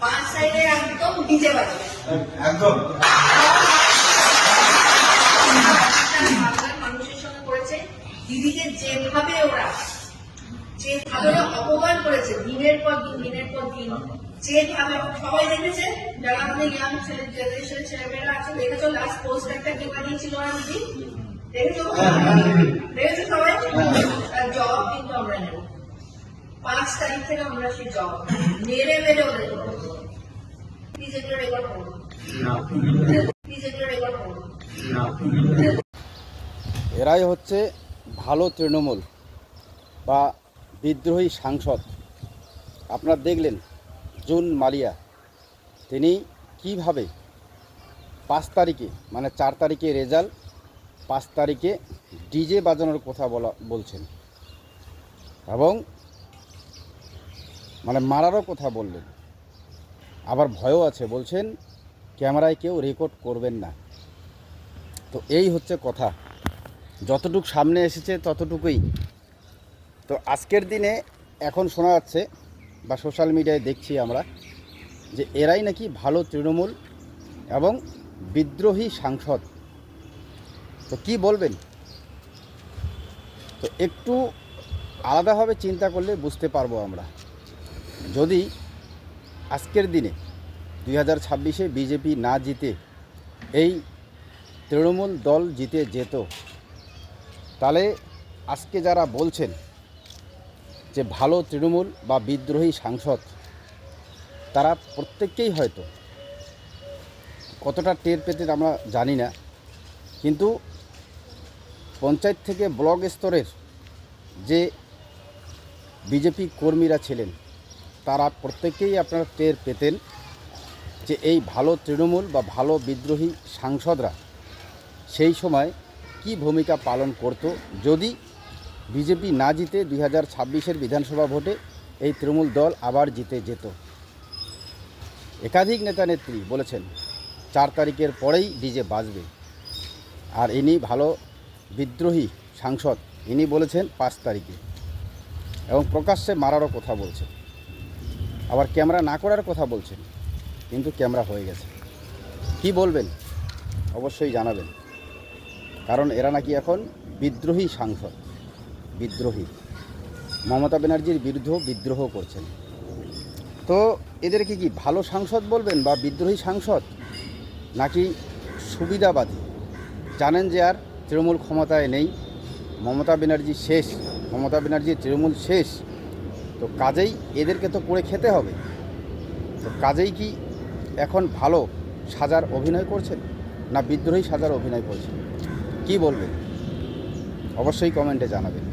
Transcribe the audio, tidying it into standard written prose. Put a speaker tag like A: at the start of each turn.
A: পাঁচ সাইডে একদম ডিজে বাজবে,
B: একদম
A: বাংলার মানুষের সঙ্গে করেছে। দিদিকে যেভাবে ওরা অপমান করেছে দিনের পর দিন, যেভাবে সবাই দেখেছে, যারা আমাদের ইয়াং জেনারেশনের ছেলেমেয়েরা আছে, দেখেছো লাস্ট পোস্ট একটা কি বানিয়েছিল না দিদি, দেখেছো সবাই? তার জবাব কিন্তু আমরা নেব 5 তারিখ থেকে। আমরা সেই জবাব মেরে ওদের প্লিজ এগুলো রেকর্ড করবো, প্লিজ এগুলো রেকর্ড করবো।
C: এরাই হচ্ছে ভালো তৃণমূল বা বিদ্রোহী সাংসদ। আপনারা দেখলেন জুন মালিয়া তিনি কিভাবে 5 তারিখে মানে 4 তারিখে রেজাল্ট, 5 তারিখে ডিজে বাজানোর কথা বলছেন এবং মানে মারারও কথা বললেন, আবার ভয়ও আছে, বলছেন ক্যামেরায় কেউ রেকর্ড করবেন না। তো এই হচ্ছে কথা, যতটুক সামনে এসেছে ততটুকুই। তো আজকের দিনে এখন শোনা যাচ্ছে বা সোশ্যাল মিডিয়ায় দেখছি আমরা যে এরাই নাকি ভালো তৃণমূল এবং বিদ্রোহী সাংসদ। তো কি বলবেন? তো একটু আলাদাভাবে চিন্তা করলে বুঝতে পারবো আমরা। যদি আজকের দিনে 2026-এ বিজেপি না জিতে এই তৃণমূল দল জিতে যেত, তাহলে আজকে যারা বলছেন যে ভালো তৃণমূল বা বিদ্রোহী সাংসদ, তারা প্রত্যেককেই হয়তো কতটা টের পেতেন আমরা জানি না, কিন্তু পঞ্চায়েত থেকে ব্লক স্তরের যে বিজেপি কর্মীরা ছিলেন তারা প্রত্যেকেই আপনারা টের পেতেন যে এই ভালো তৃণমূল বা ভালো বিদ্রোহী সাংসদরা সেই সময় কি ভূমিকা পালন করত যদি বিজেপি না জিতে 2026-এর বিধানসভা ভোটে এই তৃণমূল দল আবার জিতে যেত। একাধিক নেতা নেত্রী বলেছেন 4 তারিখের পরেই ডিজে বাজবে, আর ইনি ভালো বিদ্রোহী সাংসদ, ইনি বলেছেন 5 তারিখে এবং প্রকাশ্যে মারারও কথা বলছেন, আবার ক্যামেরা না করার কথা বলছেন, কিন্তু ক্যামেরা হয়ে গেছে। কি বলবেন অবশ্যই জানাবেন, কারণ এরা নাকি এখন বিদ্রোহী সাংসদ, বিদ্রোহী, মমতা ব্যানার্জির বিরুদ্ধে বিদ্রোহ করছেন। তো এদেরকে কি ভালো সাংসদ বলবেন বা বিদ্রোহী সাংসদ নাকি সুবিধাবাদী? জানেন যে আর তৃণমূল ক্ষমতায় নেই, মমতা ব্যানার্জি শেষ, মমতা ব্যানার্জির তৃণমূল শেষ, তো কাজেই এদেরকে তো করে খেতে হবে। তো কাজেই কি এখন ভালো সাজার অভিনয় করছেন না বিদ্রোহী সাজার অভিনয় করছেন? কি বলবেন অবশ্যই কমেন্টে জানাবেন।